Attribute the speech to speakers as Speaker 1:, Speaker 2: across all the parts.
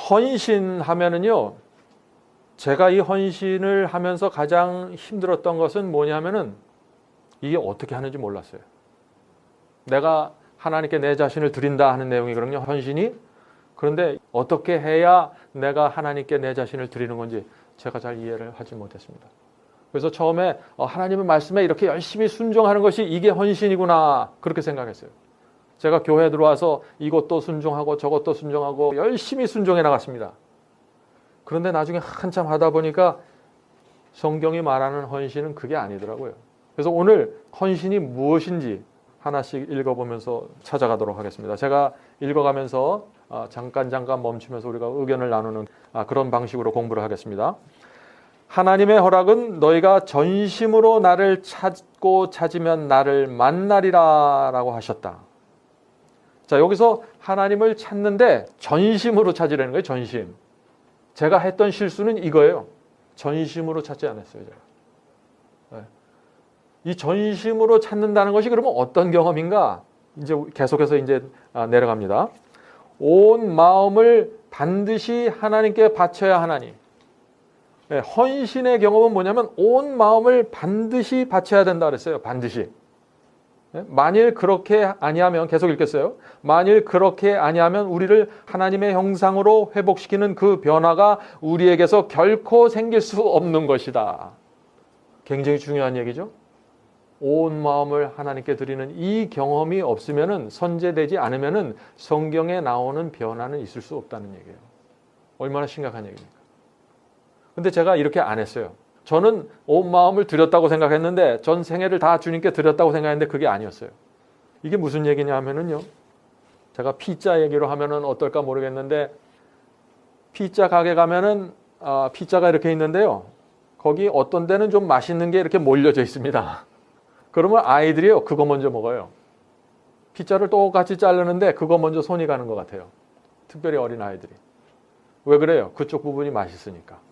Speaker 1: 헌신하면은요, 제가 이 헌신을 하면서 가장 힘들었던 것은 뭐냐면은 이게 어떻게 하는지 몰랐어요. 내가 하나님께 내 자신을 드린다 하는 내용이거든요, 헌신이. 그런데 어떻게 해야 내가 하나님께 내 자신을 드리는 건지 제가 잘 이해를 하지 못했습니다. 그래서 처음에 하나님의 말씀에 이렇게 열심히 순종하는 것이 이게 헌신이구나, 그렇게 생각했어요. 제가 교회에 들어와서 이것도 순종하고 저것도 순종하고 열심히 순종해 나갔습니다. 그런데 나중에 한참 하다 보니까 성경이 말하는 헌신은 그게 아니더라고요. 그래서 오늘 헌신이 무엇인지 하나씩 읽어보면서 찾아가도록 하겠습니다. 제가 읽어가면서 잠깐 멈추면서 우리가 의견을 나누는 그런 방식으로 공부를 하겠습니다. 하나님의 허락은 너희가 전심으로 나를 찾고 찾으면 나를 만나리라 라고 하셨다. 자, 여기서 하나님을 찾는데 전심으로 찾으라는 거예요. 전심. 제가 했던 실수는 이거예요. 전심으로 찾지 않았어요, 제가. 네. 이 전심으로 찾는다는 것이 그러면 어떤 경험인가? 이제 계속해서 이제 내려갑니다. 온 마음을 반드시 하나님께 바쳐야 하나니. 네, 헌신의 경험은 뭐냐면 온 마음을 반드시 바쳐야 된다 그랬어요. 반드시. 만일 그렇게 아니하면, 계속 읽겠어요. 만일 그렇게 아니하면 우리를 하나님의 형상으로 회복시키는 그 변화가 우리에게서 결코 생길 수 없는 것이다. 굉장히 중요한 얘기죠. 온 마음을 하나님께 드리는 이 경험이 없으면은, 선제되지 않으면은 성경에 나오는 변화는 있을 수 없다는 얘기예요. 얼마나 심각한 얘기입니까? 근데 제가 이렇게 안 했어요. 저는 온 마음을 드렸다고 생각했는데, 전 생애를 다 주님께 드렸다고 생각했는데 그게 아니었어요. 이게 무슨 얘기냐 하면은요, 제가 피자 얘기로 하면은 어떨까 모르겠는데, 피자 가게 가면은 피자가 이렇게 있는데요, 거기 어떤 데는 좀 맛있는 게 이렇게 몰려져 있습니다. 그러면 아이들이요, 그거 먼저 먹어요. 피자를 똑같이 자르는데 그거 먼저 손이 가는 것 같아요. 특별히 어린 아이들이. 왜 그래요? 그쪽 부분이 맛있으니까.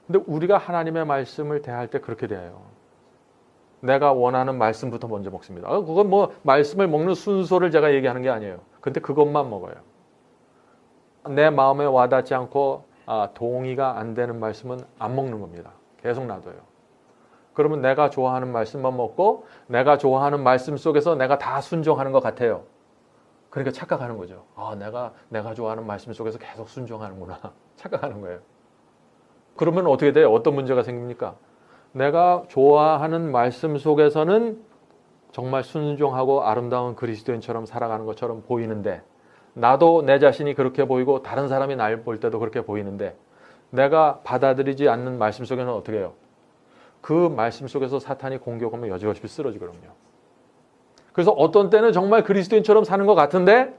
Speaker 1: 근데 우리가 하나님의 말씀을 대할 때 그렇게 대해요. 내가 원하는 말씀부터 먼저 먹습니다. 그건 뭐 말씀을 먹는 순서를 제가 얘기하는 게 아니에요. 근데 그것만 먹어요. 내 마음에 와닿지 않고 동의가 안 되는 말씀은 안 먹는 겁니다. 계속 놔둬요. 그러면 내가 좋아하는 말씀만 먹고, 내가 좋아하는 말씀 속에서 내가 다 순종하는 것 같아요. 그러니까 착각하는 거죠. 내가 좋아하는 말씀 속에서 계속 순종하는구나. 착각하는 거예요. 그러면 어떻게 돼요? 어떤 문제가 생깁니까? 내가 좋아하는 말씀 속에서는 정말 순종하고 아름다운 그리스도인처럼 살아가는 것처럼 보이는데, 나도 내 자신이 그렇게 보이고 다른 사람이 날 볼 때도 그렇게 보이는데, 내가 받아들이지 않는 말씀 속에는 어떻게 해요? 그 말씀 속에서 사탄이 공격하면 여지없이 쓰러지거든요. 그래서 어떤 때는 정말 그리스도인처럼 사는 것 같은데,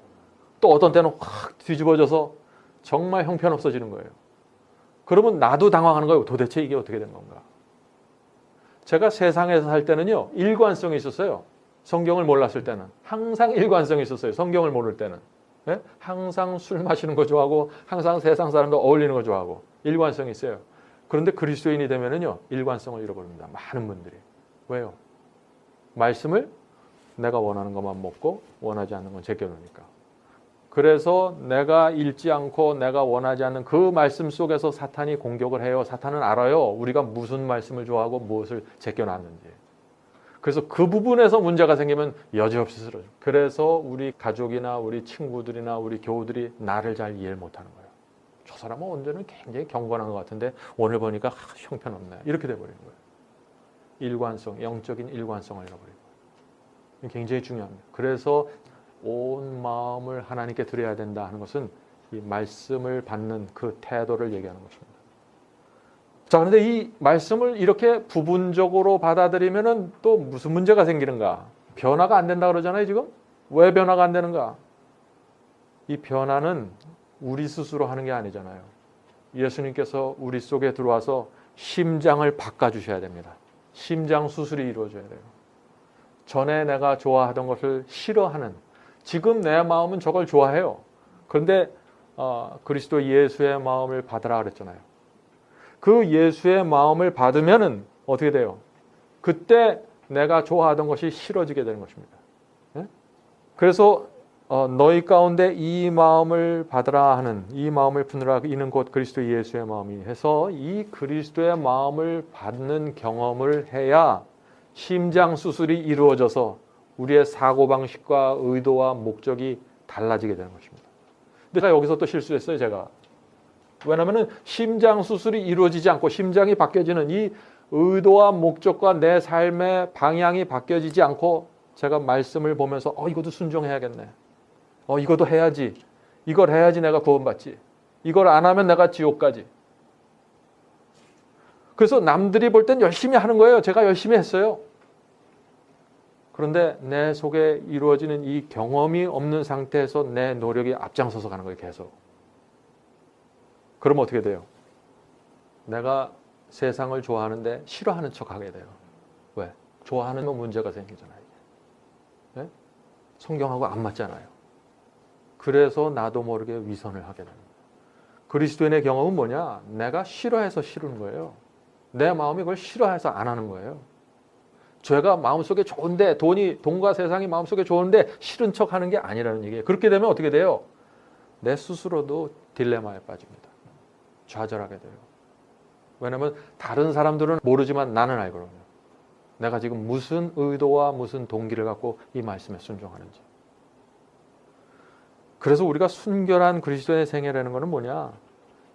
Speaker 1: 또 어떤 때는 확 뒤집어져서 정말 형편없어지는 거예요. 그러면 나도 당황하는 거예요. 도대체 이게 어떻게 된 건가? 제가 세상에서 살 때는요, 일관성이 있었어요. 성경을 몰랐을 때는 항상 일관성이 있었어요. 성경을 모를 때는. 네? 항상 술 마시는 거 좋아하고, 항상 세상 사람도 어울리는 거 좋아하고, 일관성이 있어요. 그런데 그리스도인이 되면은요, 일관성을 잃어버립니다. 많은 분들이. 왜요? 말씀을 내가 원하는 것만 먹고 원하지 않는 건 제껴놓으니까. 그래서 내가 읽지 않고 내가 원하지 않는 그 말씀 속에서 사탄이 공격을 해요. 사탄은 알아요. 우리가 무슨 말씀을 좋아하고 무엇을 제껴놨는지. 그래서 그 부분에서 문제가 생기면 여지없이 쓰러져. 그래서 우리 가족이나 우리 친구들이나 우리 교우들이 나를 잘 이해를 못하는 거예요. 저 사람은 언제는 굉장히 경건한 것 같은데 오늘 보니까 형편없네. 이렇게 돼버리는 거예요. 일관성, 영적인 일관성을 잃어버리고. 굉장히 중요합니다. 그래서 온 마음을 하나님께 드려야 된다 하는 것은 이 말씀을 받는 그 태도를 얘기하는 것입니다. 자, 그런데 이 말씀을 이렇게 부분적으로 받아들이면은 또 무슨 문제가 생기는가? 변화가 안 된다 그러잖아요, 지금? 왜 변화가 안 되는가? 이 변화는 우리 스스로 하는 게 아니잖아요. 예수님께서 우리 속에 들어와서 심장을 바꿔주셔야 됩니다. 심장 수술이 이루어져야 돼요. 전에 내가 좋아하던 것을 싫어하는, 지금 내 마음은 저걸 좋아해요. 그런데 그리스도 예수의 마음을 받으라 그랬잖아요. 그 예수의 마음을 받으면은 어떻게 돼요? 그때 내가 좋아하던 것이 싫어지게 되는 것입니다. 그래서 너희 가운데 이 마음을 받으라 하는, 이 마음을 품으라, 이는 곧 그리스도 예수의 마음이 해서 이 그리스도의 마음을 받는 경험을 해야 심장 수술이 이루어져서 우리의 사고방식과 의도와 목적이 달라지게 되는 것입니다. 근데 제가 여기서 또 실수했어요, 제가. 왜냐하면 심장 수술이 이루어지지 않고 심장이 바뀌어지는 이 의도와 목적과 내 삶의 방향이 바뀌어지지 않고 제가 말씀을 보면서 이것도 순종해야겠네. 이것도 해야지. 이걸 해야지 내가 구원받지. 이걸 안 하면 내가 지옥 가지. 그래서 남들이 볼 땐 열심히 하는 거예요. 제가 열심히 했어요. 그런데 내 속에 이루어지는 이 경험이 없는 상태에서 내 노력이 앞장서서 가는 거예요. 계속. 그러면 어떻게 돼요? 내가 세상을 좋아하는데 싫어하는 척 하게 돼요. 왜? 좋아하는 건 문제가 생기잖아요. 네? 성경하고 안 맞잖아요. 그래서 나도 모르게 위선을 하게 됩니다. 그리스도인의 경험은 뭐냐? 내가 싫어해서 싫은 거예요. 내 마음이 그걸 싫어해서 안 하는 거예요. 죄가 마음속에 좋은데, 돈과 세상이 마음속에 좋은데 싫은 척 하는 게 아니라는 얘기예요. 그렇게 되면 어떻게 돼요? 내 스스로도 딜레마에 빠집니다. 좌절하게 돼요. 왜냐하면 다른 사람들은 모르지만 나는 알거든요. 내가 지금 무슨 의도와 무슨 동기를 갖고 이 말씀에 순종하는지. 그래서 우리가 순결한 그리스도의 생애라는 것은 뭐냐?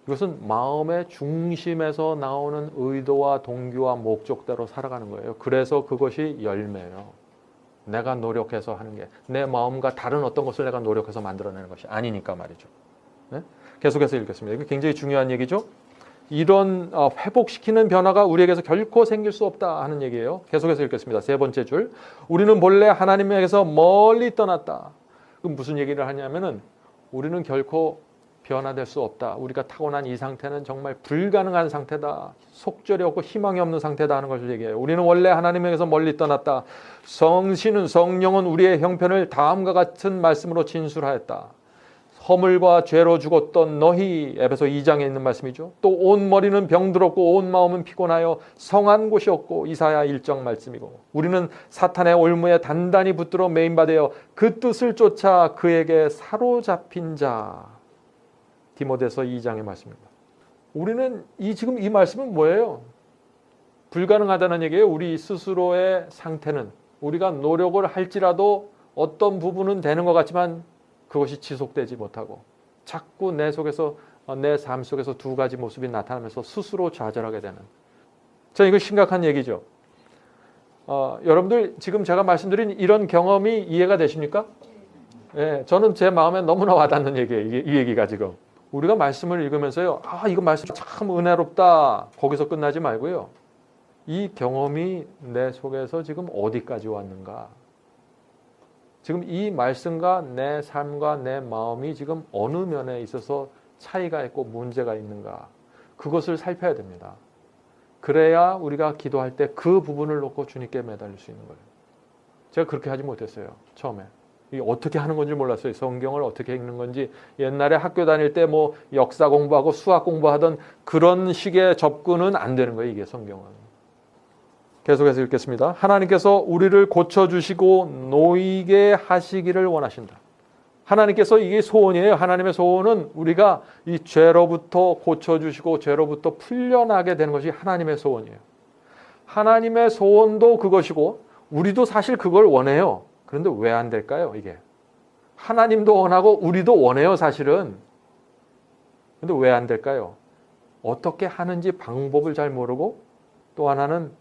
Speaker 1: 이것은 마음의 중심에서 나오는 의도와 동기와 목적대로 살아가는 거예요. 그래서 그것이 열매예요. 내가 노력해서 하는 게 내 마음과 다른 어떤 것을 내가 노력해서 만들어내는 것이 아니니까 말이죠. 네? 계속해서 읽겠습니다. 이게 굉장히 중요한 얘기죠. 이런 회복시키는 변화가 우리에게서 결코 생길 수 없다 하는 얘기예요. 계속해서 읽겠습니다. 세 번째 줄. 우리는 본래 하나님에게서 멀리 떠났다. 그럼 무슨 얘기를 하냐면은 우리는 결코 변화될 수 없다. 우리가 타고난 이 상태는 정말 불가능한 상태다. 속절이 없고 희망이 없는 상태다 하는 것을 얘기해요. 우리는 원래 하나님에게서 멀리 떠났다. 성령은 우리의 형편을 다음과 같은 말씀으로 진술하였다. 허물과 죄로 죽었던 너희, 에베소 2장에 있는 말씀이죠. 또 온 머리는 병들었고 온 마음은 피곤하여 성한 곳이 없고, 이사야 1장 말씀이고, 우리는 사탄의 올무에 단단히 붙들어 매인받아 그 뜻을 쫓아 그에게 사로잡힌 자. 디모데서 2장의 말씀입니다. 우리는 지금 이 말씀은 뭐예요? 불가능하다는 얘기예요. 우리 스스로의 상태는 우리가 노력을 할지라도 어떤 부분은 되는 것 같지만 그것이 지속되지 못하고 자꾸 내 속에서, 내 삶 속에서 두 가지 모습이 나타나면서 스스로 좌절하게 되는. 자, 이거 심각한 얘기죠. 여러분들 지금 제가 말씀드린 이런 경험이 이해가 되십니까? 예, 저는 제 마음에 너무나 와닿는 얘기예요. 이 얘기가 지금. 우리가 말씀을 읽으면서요. 이거 말씀 참 은혜롭다. 거기서 끝나지 말고요. 이 경험이 내 속에서 지금 어디까지 왔는가? 지금 이 말씀과 내 삶과 내 마음이 지금 어느 면에 있어서 차이가 있고 문제가 있는가? 그것을 살펴야 됩니다. 그래야 우리가 기도할 때 그 부분을 놓고 주님께 매달릴 수 있는 거예요. 제가 그렇게 하지 못했어요. 처음에. 이게 어떻게 하는 건지 몰랐어요. 성경을 어떻게 읽는 건지. 옛날에 학교 다닐 때 뭐 역사 공부하고 수학 공부하던 그런 식의 접근은 안 되는 거예요. 이게 성경은. 계속해서 읽겠습니다. 하나님께서 우리를 고쳐주시고 놓이게 하시기를 원하신다. 하나님께서 이게 소원이에요. 하나님의 소원은 우리가 이 죄로부터 고쳐주시고 죄로부터 풀려나게 되는 것이 하나님의 소원이에요. 하나님의 소원도 그것이고 우리도 사실 그걸 원해요. 그런데 왜 안 될까요? 이게 하나님도 원하고 우리도 원해요. 사실은. 그런데 왜 안 될까요? 어떻게 하는지 방법을 잘 모르고, 또 하나는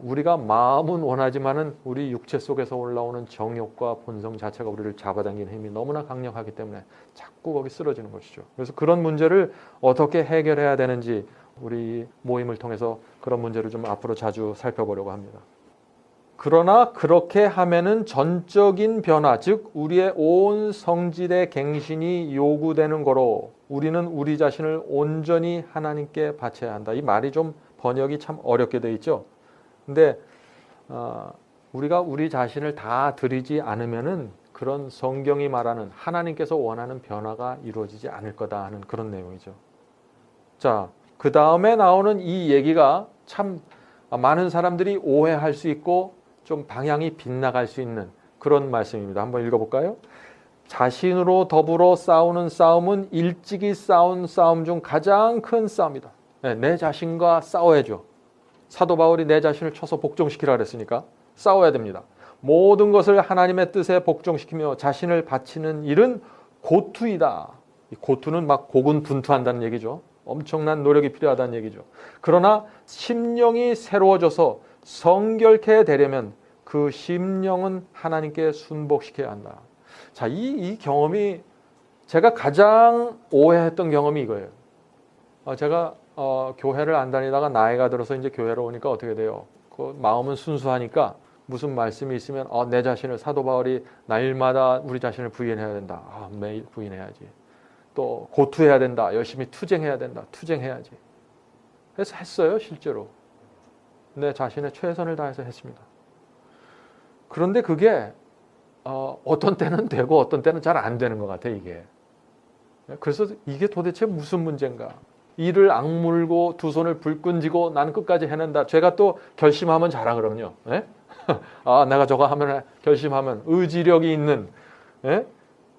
Speaker 1: 우리가 마음은 원하지만은 우리 육체 속에서 올라오는 정욕과 본성 자체가 우리를 잡아당기는 힘이 너무나 강력하기 때문에 자꾸 거기 쓰러지는 것이죠. 그래서 그런 문제를 어떻게 해결해야 되는지 우리 모임을 통해서 그런 문제를 좀 앞으로 자주 살펴보려고 합니다. 그러나 그렇게 하면은 전적인 변화, 즉 우리의 온 성질의 갱신이 요구되는 거로 우리는 우리 자신을 온전히 하나님께 바쳐야 한다. 이 말이 좀 번역이 참 어렵게 돼 있죠. 근데 우리가 우리 자신을 다 드리지 않으면은 그런 성경이 말하는 하나님께서 원하는 변화가 이루어지지 않을 거다 하는 그런 내용이죠. 자, 그 다음에 나오는 이 얘기가 참 많은 사람들이 오해할 수 있고 좀 방향이 빗나갈 수 있는 그런 말씀입니다. 한번 읽어볼까요? 자신으로 더불어 싸우는 싸움은 일찍이 싸운 싸움 중 가장 큰 싸움이다. 내 자신과 싸워야죠. 사도 바울이 내 자신을 쳐서 복종시키라 그랬으니까 싸워야 됩니다. 모든 것을 하나님의 뜻에 복종시키며 자신을 바치는 일은 고투이다. 이 고투는 막 고군분투한다는 얘기죠. 엄청난 노력이 필요하다는 얘기죠. 그러나 심령이 새로워져서 성결케 되려면 그 심령은 하나님께 순복시켜야 한다. 자, 이 경험이 제가 가장 오해했던 경험이 이거예요. 제가 교회를 안 다니다가 나이가 들어서 이제 교회로 오니까 어떻게 돼요? 그 마음은 순수하니까 무슨 말씀이 있으면 내 자신을 사도 바울이 날마다 우리 자신을 부인해야 된다. 매일 부인해야지. 또 고투해야 된다. 열심히 투쟁해야 된다. 투쟁해야지. 그래서 했어요, 실제로. 내 자신의 최선을 다해서 했습니다. 그런데 그게 어떤 때는 되고 어떤 때는 잘 안 되는 것 같아, 이게. 그래서 이게 도대체 무슨 문제인가? 이를 악물고 두 손을 불끈 쥐고 나는 끝까지 해낸다. 제가 또 결심하면 잘하 그럼요. 예? 내가 저거 하면 결심하면 의지력이 있는, 예?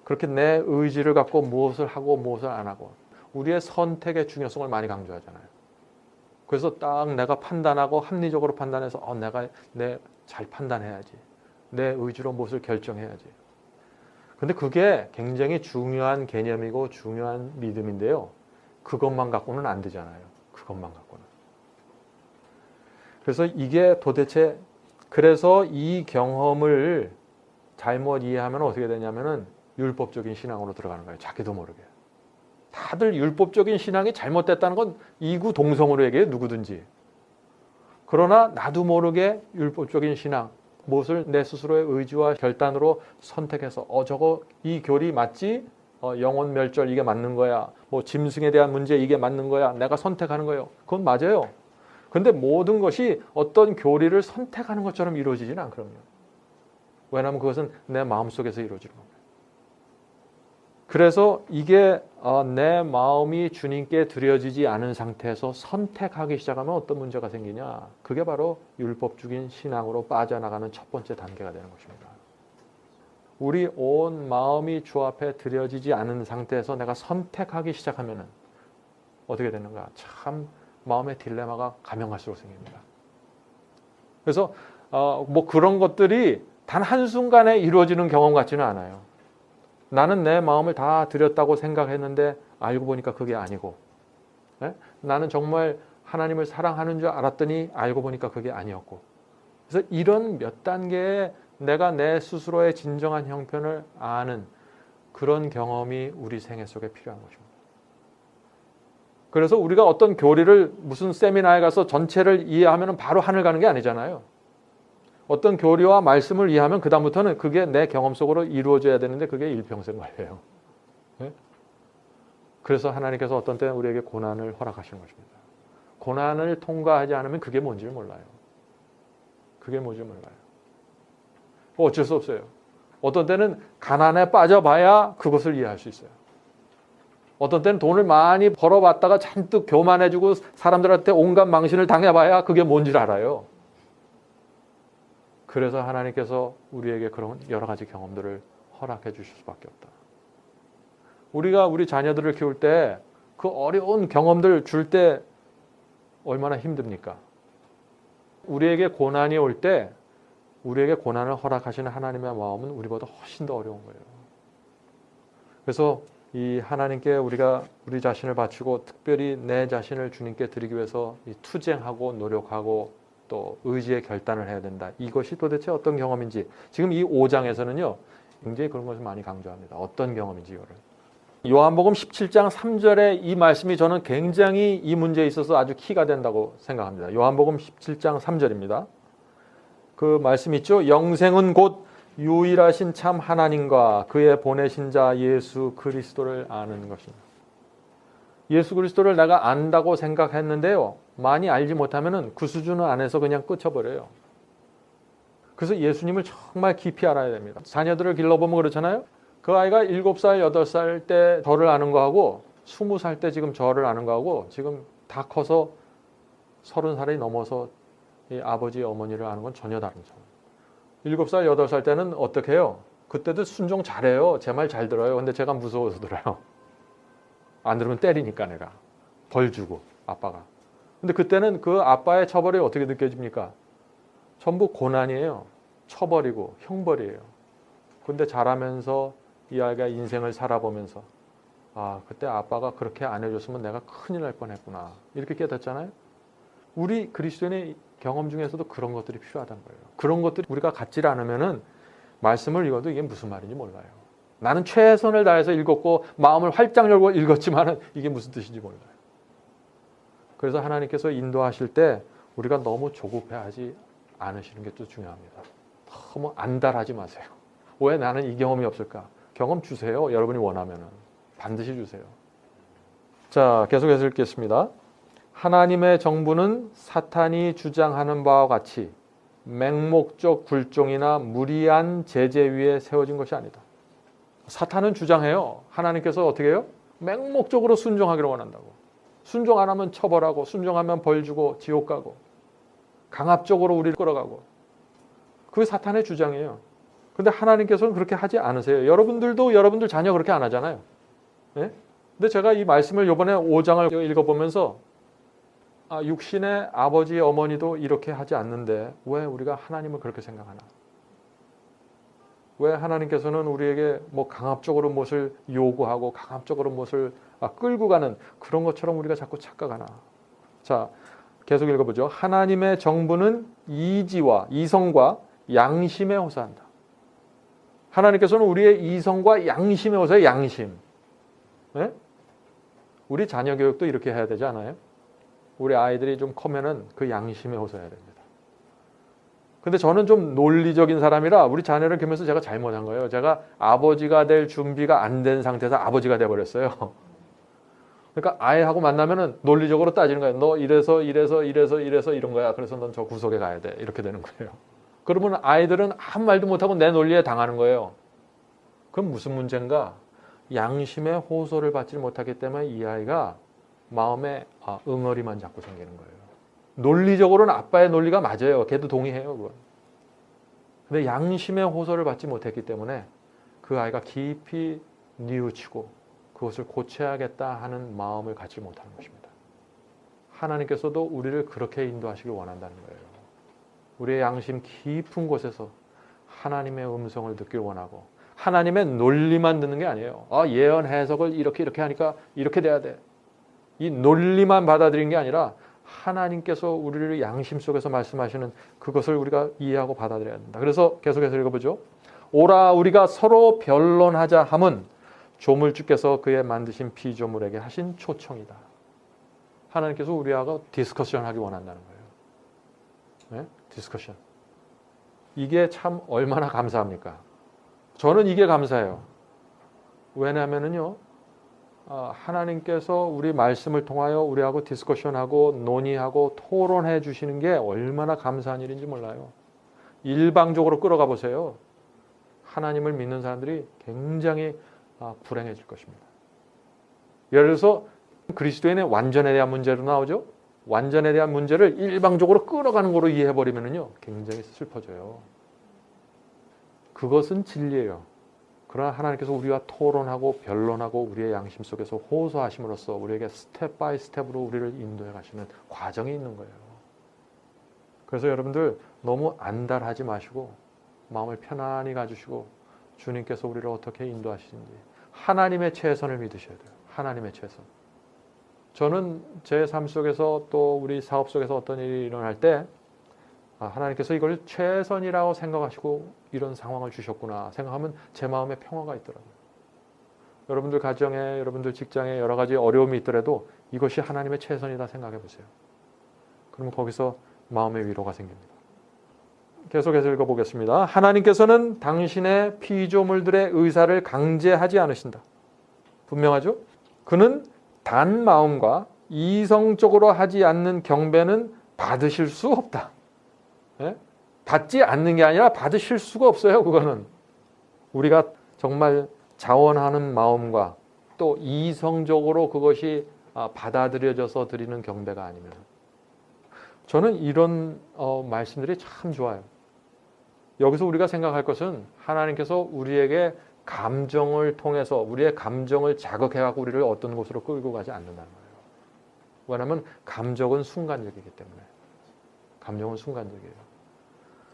Speaker 1: 그렇게 내 의지를 갖고 무엇을 하고 무엇을 안 하고 우리의 선택의 중요성을 많이 강조하잖아요. 그래서 딱 내가 판단하고 합리적으로 판단해서 내가 잘 판단해야지. 내 의지로 무엇을 결정해야지. 근데 그게 굉장히 중요한 개념이고 중요한 믿음인데요. 그것만 갖고는 안 되잖아요. 그것만 갖고는. 그래서 이게 도대체 그래서 이 경험을 잘못 이해하면 어떻게 되냐면은 율법적인 신앙으로 들어가는 거예요. 자기도 모르게. 다들 율법적인 신앙이 잘못됐다는 건 이구동성으로 얘기해요. 누구든지. 그러나 나도 모르게 율법적인 신앙, 무엇을 내 스스로의 의지와 결단으로 선택해서 저거 이 교리 맞지? 영혼 멸절 이게 맞는 거야. 뭐 짐승에 대한 문제 이게 맞는 거야. 내가 선택하는 거예요. 그건 맞아요. 근데 모든 것이 어떤 교리를 선택하는 것처럼 이루어지지는 않거든요. 왜냐하면 그것은 내 마음속에서 이루어지는 겁니다. 그래서 이게 내 마음이 주님께 드려지지 않은 상태에서 선택하기 시작하면 어떤 문제가 생기냐. 그게 바로 율법적인 신앙으로 빠져나가는 첫 번째 단계가 되는 것입니다. 우리 온 마음이 주 앞에 드려지지 않은 상태에서 내가 선택하기 시작하면 어떻게 되는가. 참 마음의 딜레마가 가면 갈수록 생깁니다. 그래서 뭐 그런 것들이 단 한순간에 이루어지는 경험 같지는 않아요. 나는 내 마음을 다 드렸다고 생각했는데 알고 보니까 그게 아니고, 나는 정말 하나님을 사랑하는 줄 알았더니 알고 보니까 그게 아니었고, 그래서 이런 몇 단계에 내가 내 스스로의 진정한 형편을 아는 그런 경험이 우리 생애 속에 필요한 것입니다. 그래서 우리가 어떤 교리를 무슨 세미나에 가서 전체를 이해하면 바로 하늘 가는 게 아니잖아요. 어떤 교리와 말씀을 이해하면 그 다음부터는 그게 내 경험 속으로 이루어져야 되는데 그게 일평생 걸려요. 네? 그래서 하나님께서 어떤 때는 우리에게 고난을 허락하시는 것입니다. 고난을 통과하지 않으면 그게 뭔지를 몰라요. 그게 뭔지 몰라요. 어쩔 수 없어요. 어떤 때는 가난에 빠져봐야 그것을 이해할 수 있어요. 어떤 때는 돈을 많이 벌어봤다가 잔뜩 교만해지고 사람들한테 온갖 망신을 당해봐야 그게 뭔지를 알아요. 그래서 하나님께서 우리에게 그런 여러 가지 경험들을 허락해 주실 수밖에 없다. 우리가 우리 자녀들을 키울 때 그 어려운 경험들 줄 때 얼마나 힘듭니까? 우리에게 고난이 올 때 우리에게 고난을 허락하시는 하나님의 마음은 우리보다 훨씬 더 어려운 거예요. 그래서 이 하나님께 우리가 우리 자신을 바치고 특별히 내 자신을 주님께 드리기 위해서 투쟁하고 노력하고 또 의지의 결단을 해야 된다. 이것이 도대체 어떤 경험인지 지금 이 5장에서는요. 굉장히 그런 것을 많이 강조합니다. 어떤 경험인지 이거를. 요한복음 17장 3절의 이 말씀이 저는 굉장히 이 문제에 있어서 아주 키가 된다고 생각합니다. 요한복음 17장 3절입니다. 그 말씀 있죠. 영생은 곧 유일하신 참 하나님과 그의 보내신 자 예수 그리스도를 아는 것입니다. 예수 그리스도를 내가 안다고 생각했는데요. 많이 알지 못하면 그 수준 안에서 그냥 끝쳐버려요. 그래서 예수님을 정말 깊이 알아야 됩니다. 자녀들을 길러보면 그렇잖아요. 그 아이가 7살, 8살 때 저를 아는 거하고 20살 때 지금 저를 아는 거하고 지금 다 커서 30살이 넘어서 이 아버지, 어머니를 아는 건 전혀 다른 점. 7살, 8살 때는 어떻게 해요? 그때도 순종 잘해요. 제 말 잘 들어요. 근데 제가 무서워서 들어요. 안 들으면 때리니까 내가. 벌 주고 아빠가. 근데 그때는 그 아빠의 처벌이 어떻게 느껴집니까? 전부 고난이에요. 처벌이고 형벌이에요. 근데 자라면서 이 아이가 인생을 살아보면서 아, 그때 아빠가 그렇게 안 해줬으면 내가 큰일 날 뻔했구나. 이렇게 깨닫잖아요. 우리 그리스도인의 경험 중에서도 그런 것들이 필요하다는 거예요. 그런 것들이 우리가 갖지 않으면은 말씀을 읽어도 이게 무슨 말인지 몰라요. 나는 최선을 다해서 읽었고 마음을 활짝 열고 읽었지만은 이게 무슨 뜻인지 몰라요. 그래서 하나님께서 인도하실 때 우리가 너무 조급해하지 않으시는 게 또 중요합니다. 너무 안달하지 마세요. 왜 나는 이 경험이 없을까? 경험 주세요. 여러분이 원하면은 반드시 주세요. 자, 계속해서 읽겠습니다. 하나님의 정부는 사탄이 주장하는 바와 같이 맹목적 굴종이나 무리한 제재 위에 세워진 것이 아니다. 사탄은 주장해요. 하나님께서 어떻게 해요? 맹목적으로 순종하기를 원한다고. 순종 안 하면 처벌하고 순종하면 벌 주고 지옥 가고 강압적으로 우리를 끌어가고. 그게 사탄의 주장이에요. 근데 하나님께서는 그렇게 하지 않으세요. 여러분들도 여러분들 자녀 그렇게 안 하잖아요. 네? 근데 제가 이 말씀을 이번에 5장을 읽어보면서 육신의 아버지 어머니도 이렇게 하지 않는데 왜 우리가 하나님을 그렇게 생각하나? 왜 하나님께서는 우리에게 뭐 강압적으로 무엇을 요구하고 강압적으로 무엇을 끌고 가는 그런 것처럼 우리가 자꾸 착각하나? 자, 계속 읽어보죠. 하나님의 정부는 이지와 이성과 양심에 호소한다. 하나님께서는 우리의 이성과 양심에 호소해요. 양심. 네? 우리 자녀 교육도 이렇게 해야 되지 않아요? 우리 아이들이 좀 커면은 그 양심에 호소해야 됩니다. 근데 저는 좀 논리적인 사람이라 우리 자녀를 키우면서 제가 잘못한 거예요. 제가 아버지가 될 준비가 안 된 상태에서 아버지가 돼버렸어요. 그러니까 아이하고 만나면은 논리적으로 따지는 거예요. 너 이래서 이런 거야. 그래서 넌 저 구석에 가야 돼. 이렇게 되는 거예요. 그러면 아이들은 아무 말도 못하고 내 논리에 당하는 거예요. 그럼 무슨 문제인가? 양심의 호소를 받지 못하기 때문에 이 아이가 마음에 응어리만 자꾸 생기는 거예요. 논리적으로는 아빠의 논리가 맞아요. 걔도 동의해요. 그건. 근데 양심의 호소를 받지 못했기 때문에 그 아이가 깊이 뉘우치고 그것을 고쳐야겠다 하는 마음을 갖지 못하는 것입니다. 하나님께서도 우리를 그렇게 인도하시길 원한다는 거예요. 우리의 양심 깊은 곳에서 하나님의 음성을 듣길 원하고 하나님의 논리만 듣는 게 아니에요. 예언 해석을 이렇게 하니까 이렇게 돼야 돼. 이 논리만 받아들이는 게 아니라 하나님께서 우리를 양심 속에서 말씀하시는 그것을 우리가 이해하고 받아들여야 된다. 그래서 계속해서 읽어보죠. 오라 우리가 서로 변론하자 함은 조물주께서 그의 만드신 피조물에게 하신 초청이다. 하나님께서 우리하고 디스커션하기 원한다는 거예요. 네? 디스커션. 이게 참 얼마나 감사합니까? 저는 이게 감사해요. 왜냐하면요. 하나님께서 우리 말씀을 통하여 우리하고 디스커션하고 논의하고 토론해 주시는 게 얼마나 감사한 일인지 몰라요. 일방적으로 끌어가 보세요. 하나님을 믿는 사람들이 굉장히 불행해질 것입니다. 예를 들어서 그리스도인의 완전에 대한 문제로 나오죠. 완전에 대한 문제를 일방적으로 끌어가는 거로 이해해버리면요 굉장히 슬퍼져요. 그것은 진리예요. 그러나 하나님께서 우리와 토론하고 변론하고 우리의 양심 속에서 호소하심으로써 우리에게 스텝 바이 스텝으로 우리를 인도해 가시는 과정이 있는 거예요. 그래서 여러분들 너무 안달하지 마시고 마음을 편안히 가주시고 주님께서 우리를 어떻게 인도하시는지 하나님의 최선을 믿으셔야 돼요. 하나님의 최선. 저는 제 삶 속에서 또 우리 사업 속에서 어떤 일이 일어날 때 하나님께서 이걸 최선이라고 생각하시고 이런 상황을 주셨구나 생각하면 제 마음에 평화가 있더라고요. 여러분들 가정에 여러분들 직장에 여러 가지 어려움이 있더라도 이것이 하나님의 최선이다 생각해 보세요. 그러면 거기서 마음의 위로가 생깁니다. 계속해서 읽어보겠습니다. 하나님께서는 당신의 피조물들의 의사를 강제하지 않으신다. 분명하죠? 그는 단 마음과 이성적으로 하지 않는 경배는 받으실 수 없다. 네? 받지 않는 게 아니라 받으실 수가 없어요. 그거는 우리가 정말 자원하는 마음과 또 이성적으로 그것이 받아들여져서 드리는 경배가 아니면 저는 이런 말씀들이 참 좋아요. 여기서 우리가 생각할 것은 하나님께서 우리에게 감정을 통해서 우리의 감정을 자극해갖고 우리를 어떤 곳으로 끌고 가지 않는다는 거예요. 왜냐하면 감정은 순간적이기 때문에. 감정은 순간적이에요.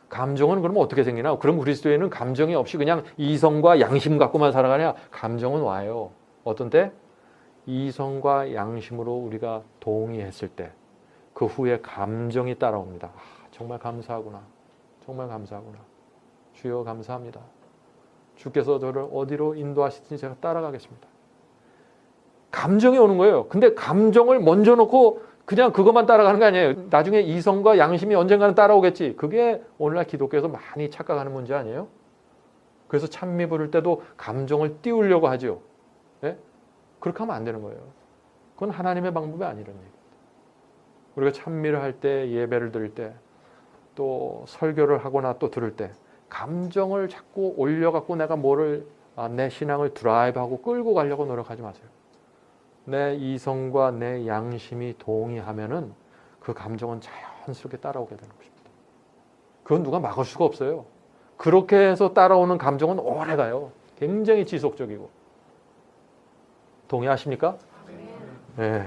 Speaker 1: 감정은 그럼 어떻게 생기나? 그럼 그리스도인은 감정이 없이 그냥 이성과 양심 갖고만 살아가냐? 감정은 와요. 어떤 때? 이성과 양심으로 우리가 동의했을 때 그 후에 감정이 따라옵니다. 아, 정말 감사하구나. 정말 감사하구나. 주여 감사합니다. 주께서 저를 어디로 인도하시든지 제가 따라가겠습니다. 감정이 오는 거예요. 근데 감정을 먼저 놓고 그냥 그것만 따라가는 게 아니에요. 나중에 이성과 양심이 언젠가는 따라오겠지. 그게 오늘날 기독교에서 많이 착각하는 문제 아니에요? 그래서 찬미 부를 때도 감정을 띄우려고 하죠. 네? 그렇게 하면 안 되는 거예요. 그건 하나님의 방법이 아니라는 얘기입니다. 우리가 찬미를 할 때, 예배를 드릴 때, 또 설교를 하거나 또 들을 때 감정을 자꾸 올려갖고 내가 내 신앙을 드라이브하고 끌고 가려고 노력하지 마세요. 내 이성과 내 양심이 동의하면은 그 감정은 자연스럽게 따라오게 되는 것입니다. 그건 누가 막을 수가 없어요. 그렇게 해서 따라오는 감정은 오래 가요. 굉장히 지속적이고. 동의하십니까? 네.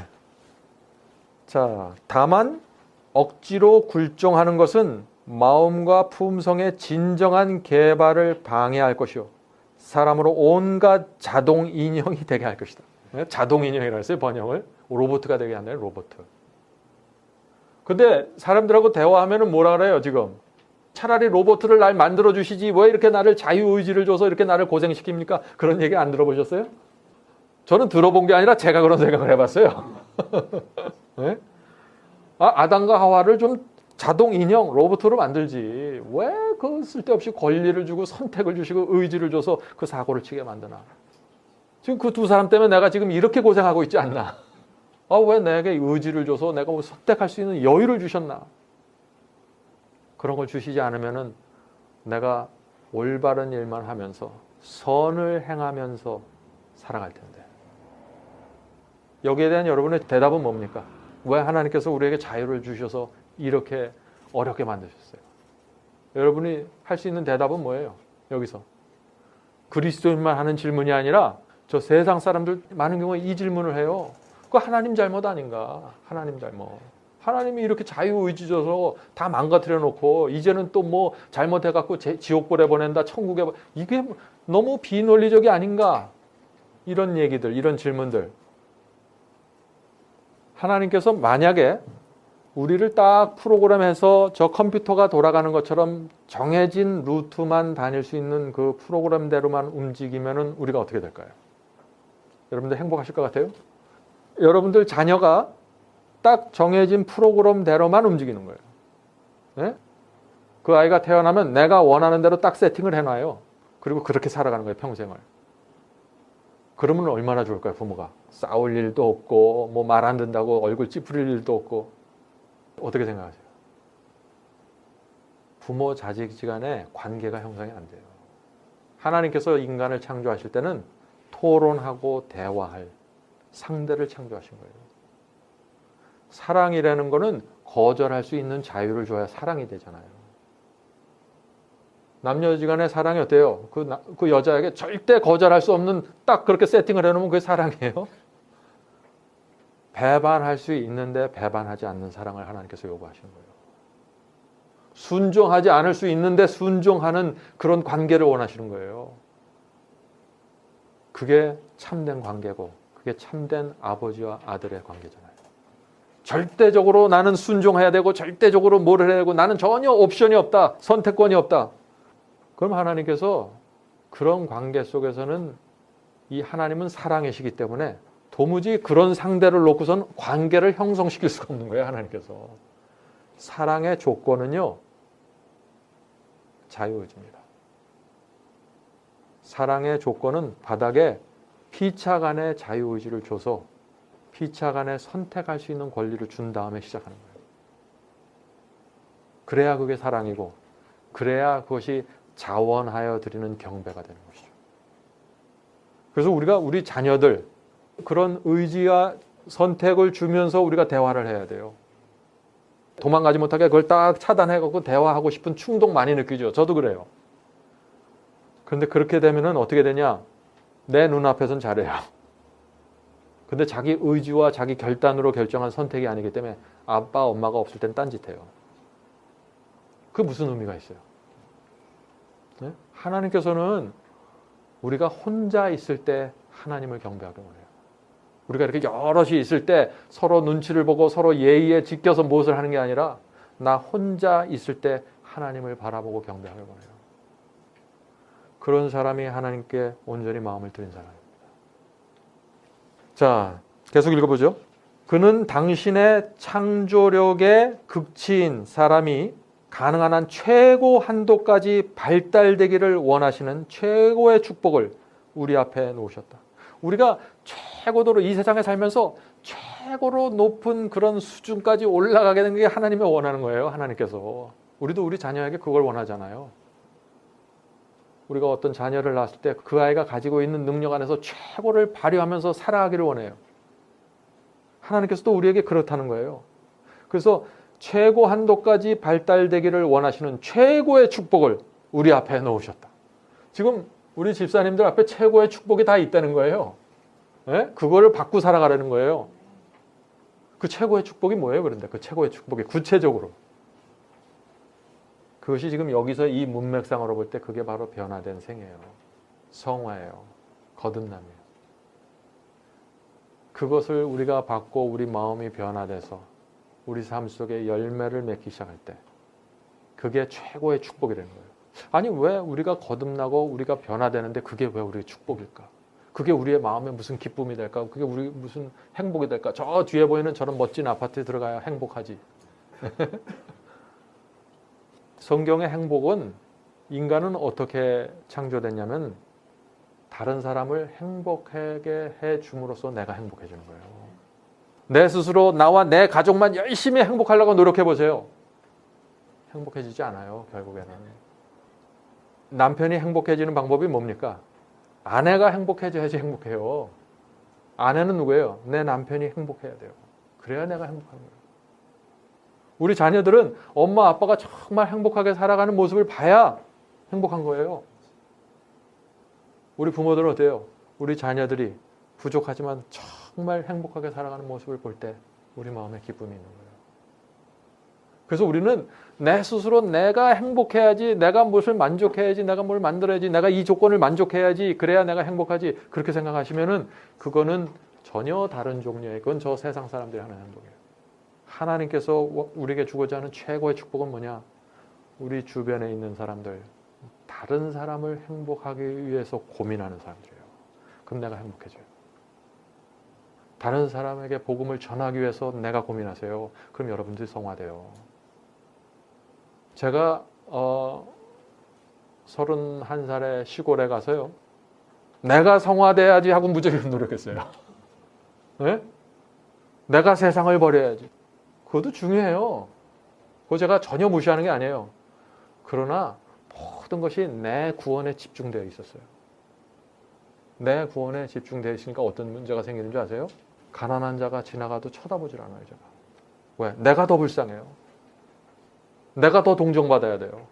Speaker 1: 자, 다만 억지로 굴종하는 것은 마음과 품성의 진정한 개발을 방해할 것이요. 사람으로 온갖 자동 인형이 되게 할 것이다. 자동 인형이라고 했어요, 번역을. 로봇가 되게 한다는 로봇. 근데 사람들하고 대화하면은 뭐라 그래요, 지금? 차라리 로봇을 날 만들어 주시지 왜 이렇게 나를 자유의지를 줘서 이렇게 나를 고생시킵니까? 그런 얘기 안 들어보셨어요? 저는 들어본 게 아니라 제가 그런 생각을 해봤어요. 네? 아담과 하와를 좀 자동 인형, 로봇으로 만들지. 왜 그 쓸데없이 권리를 주고 선택을 주시고 의지를 줘서 그 사고를 치게 만드나. 지금 그 두 사람 때문에 내가 지금 이렇게 고생하고 있지 않나. 왜 내게 의지를 줘서 내가 선택할 수 있는 여유를 주셨나. 그런 걸 주시지 않으면은 내가 올바른 일만 하면서 선을 행하면서 살아갈 텐데. 여기에 대한 여러분의 대답은 뭡니까? 왜 하나님께서 우리에게 자유를 주셔서 이렇게 어렵게 만드셨어요? 여러분이 할 수 있는 대답은 뭐예요? 여기서. 그리스도인만 하는 질문이 아니라 저 세상 사람들 많은 경우에 이 질문을 해요. 그거 하나님 잘못 아닌가? 하나님 잘못. 하나님이 이렇게 자유의지 줘서 다 망가뜨려 놓고 이제는 또 뭐 잘못해갖고 지옥 보내보낸다, 천국에 이게 너무 비논리적이 아닌가? 이런 얘기들, 이런 질문들. 하나님께서 만약에 우리를 딱 프로그램해서 저 컴퓨터가 돌아가는 것처럼 정해진 루트만 다닐 수 있는 그 프로그램대로만 움직이면은 우리가 어떻게 될까요? 여러분들 행복하실 것 같아요? 여러분들 자녀가 딱 정해진 프로그램대로만 움직이는 거예요. 네? 그 아이가 태어나면 내가 원하는 대로 딱 세팅을 해놔요. 그리고 그렇게 살아가는 거예요, 평생을. 그러면 얼마나 좋을까요, 부모가? 싸울 일도 없고 뭐 말 안 듣는다고 얼굴 찌푸릴 일도 없고. 어떻게 생각하세요? 부모 자식 간의 관계가 형성이 안 돼요. 하나님께서 인간을 창조하실 때는 토론하고 대화할 상대를 창조하신 거예요. 사랑이라는 거는 거절할 수 있는 자유를 줘야 사랑이 되잖아요. 남녀지간의 사랑이 어때요? 그 여자에게 절대 거절할 수 없는 딱 그렇게 세팅을 해놓으면 그게 사랑이에요? 배반할 수 있는데 배반하지 않는 사랑을 하나님께서 요구하시는 거예요. 순종하지 않을 수 있는데 순종하는 그런 관계를 원하시는 거예요. 그게 참된 관계고 그게 참된 아버지와 아들의 관계잖아요. 절대적으로 나는 순종해야 되고 절대적으로 뭘 해야 되고 나는 전혀 옵션이 없다. 선택권이 없다. 그럼 하나님께서 그런 관계 속에서는 이 하나님은 사랑이시기 때문에 도무지 그런 상대를 놓고선 관계를 형성시킬 수가 없는 거예요. 하나님께서. 사랑의 조건은요. 자유의지입니다. 사랑의 조건은 바닥에 피차 간의 자유의지를 줘서 피차 간에 선택할 수 있는 권리를 준 다음에 시작하는 거예요. 그래야 그게 사랑이고 그래야 그것이 자원하여 드리는 경배가 되는 것이죠. 그래서 우리가 우리 자녀들 그런 의지와 선택을 주면서 우리가 대화를 해야 돼요. 도망가지 못하게 그걸 딱 차단해갖고 대화하고 싶은 충동 많이 느끼죠. 저도 그래요. 그런데 그렇게 되면은 어떻게 되냐? 내 눈앞에선 잘해요. 근데 자기 의지와 자기 결단으로 결정한 선택이 아니기 때문에 아빠, 엄마가 없을 땐 딴짓해요. 그게 무슨 의미가 있어요? 네? 하나님께서는 우리가 혼자 있을 때 하나님을 경배하게 원해요. 우리가 이렇게 여럿이 있을 때 서로 눈치를 보고 서로 예의에 지켜서 무엇을 하는 게 아니라 나 혼자 있을 때 하나님을 바라보고 경배하게 원해요. 그런 사람이 하나님께 온전히 마음을 드린 사람입니다. 자, 계속 읽어보죠. 그는 당신의 창조력의 극치인 사람이 가능한 한 최고 한도까지 발달되기를 원하시는 최고의 축복을 우리 앞에 놓으셨다. 우리가 최고도로 이 세상에 살면서 최고로 높은 그런 수준까지 올라가게 되는 게 하나님이 원하는 거예요. 하나님께서. 우리도 우리 자녀에게 그걸 원하잖아요. 우리가 어떤 자녀를 낳았을 때 그 아이가 가지고 있는 능력 안에서 최고를 발휘하면서 살아가기를 원해요. 하나님께서도 우리에게 그렇다는 거예요. 그래서 최고 한도까지 발달되기를 원하시는 최고의 축복을 우리 앞에 놓으셨다. 지금 우리 집사님들 앞에 최고의 축복이 다 있다는 거예요. 네? 그거를 받고 살아가려는 거예요. 그 최고의 축복이 뭐예요? 그런데 그 최고의 축복이 구체적으로 그것이 지금 여기서 이 문맥상으로 볼 때 그게 바로 변화된 생이에요. 성화예요. 거듭남이에요. 그것을 우리가 받고 우리 마음이 변화돼서 우리 삶 속에 열매를 맺기 시작할 때 그게 최고의 축복이라는 거예요. 아니 왜 우리가 거듭나고 우리가 변화되는데 그게 왜 우리의 축복일까? 그게 우리의 마음에 무슨 기쁨이 될까? 그게 우리 무슨 행복이 될까? 저 뒤에 보이는 저런 멋진 아파트에 들어가야 행복하지. 성경의 행복은 인간은 어떻게 창조됐냐면 다른 사람을 행복하게 해줌으로써 내가 행복해지는 거예요. 내 스스로 나와 내 가족만 열심히 행복하려고 노력해보세요. 행복해지지 않아요. 결국에는. 남편이 행복해지는 방법이 뭡니까? 아내가 행복해져야지 행복해요. 아내는 누구예요? 내 남편이 행복해야 돼요. 그래야 내가 행복한 거예요. 우리 자녀들은 엄마 아빠가 정말 행복하게 살아가는 모습을 봐야 행복한 거예요. 우리 부모들은 어때요? 우리 자녀들이 부족하지만 정말 행복하게 살아가는 모습을 볼 때 우리 마음에 기쁨이 있는 거예요. 그래서 우리는 내 스스로 내가 행복해야지, 내가 무엇을 만족해야지, 내가 뭘 만들어야지, 내가 이 조건을 만족해야지, 그래야 내가 행복하지, 그렇게 생각하시면은 그거는 전혀 다른 종류의, 그건 저 세상 사람들이 하는 행동이에요. 하나님께서 우리에게 주고자 하는 최고의 축복은 뭐냐? 우리 주변에 있는 사람들, 다른 사람을 행복하기 위해서 고민하는 사람들이에요. 그럼 내가 행복해져요. 다른 사람에게 복음을 전하기 위해서 내가 고민하세요. 그럼 여러분들이 성화돼요. 제가 31살에 시골에 가서요. 내가 성화돼야지 하고 무조건 노력했어요. 네? 내가 세상을 버려야지. 그것도 중요해요. 그거 제가 전혀 무시하는 게 아니에요. 그러나 모든 것이 내 구원에 집중되어 있었어요. 내 구원에 집중되어 있으니까 어떤 문제가 생기는 줄 아세요? 가난한 자가 지나가도 쳐다보질 않아요. 제가. 왜? 내가 더 불쌍해요. 내가 더 동정받아야 돼요.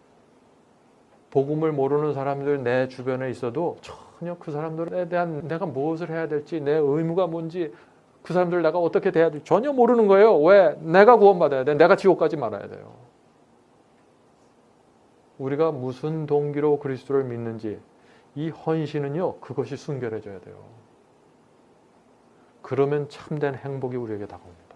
Speaker 1: 복음을 모르는 사람들 내 주변에 있어도 전혀 그 사람들에 대한 내가 무엇을 해야 될지, 내 의무가 뭔지, 그 사람들 내가 어떻게 대해야 될지 전혀 모르는 거예요. 왜? 내가 구원받아야 돼. 내가 지옥 가지 말아야 돼요. 우리가 무슨 동기로 그리스도를 믿는지 이 헌신은요. 그것이 순결해져야 돼요. 그러면 참된 행복이 우리에게 다가옵니다.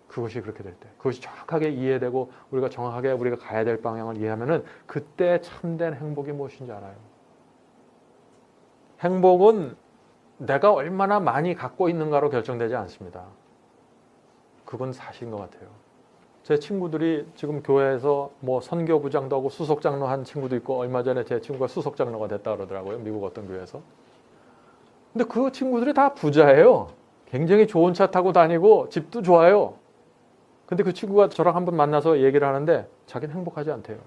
Speaker 1: 그것이 그렇게 될 때, 그것이 정확하게 이해되고 우리가 정확하게 우리가 가야 될 방향을 이해하면은 그때 참된 행복이 무엇인지 알아요. 행복은 내가 얼마나 많이 갖고 있는가로 결정되지 않습니다. 그건 사실인 것 같아요. 제 친구들이 지금 교회에서 뭐 선교부장도 하고 수석장로 한 친구도 있고 얼마 전에 제 친구가 수석장로가 됐다 그러더라고요. 미국 어떤 교회에서. 근데 그 친구들이 다 부자예요. 굉장히 좋은 차 타고 다니고 집도 좋아요. 근데 그 친구가 저랑 한번 만나서 얘기를 하는데 자기는 행복하지 않대요.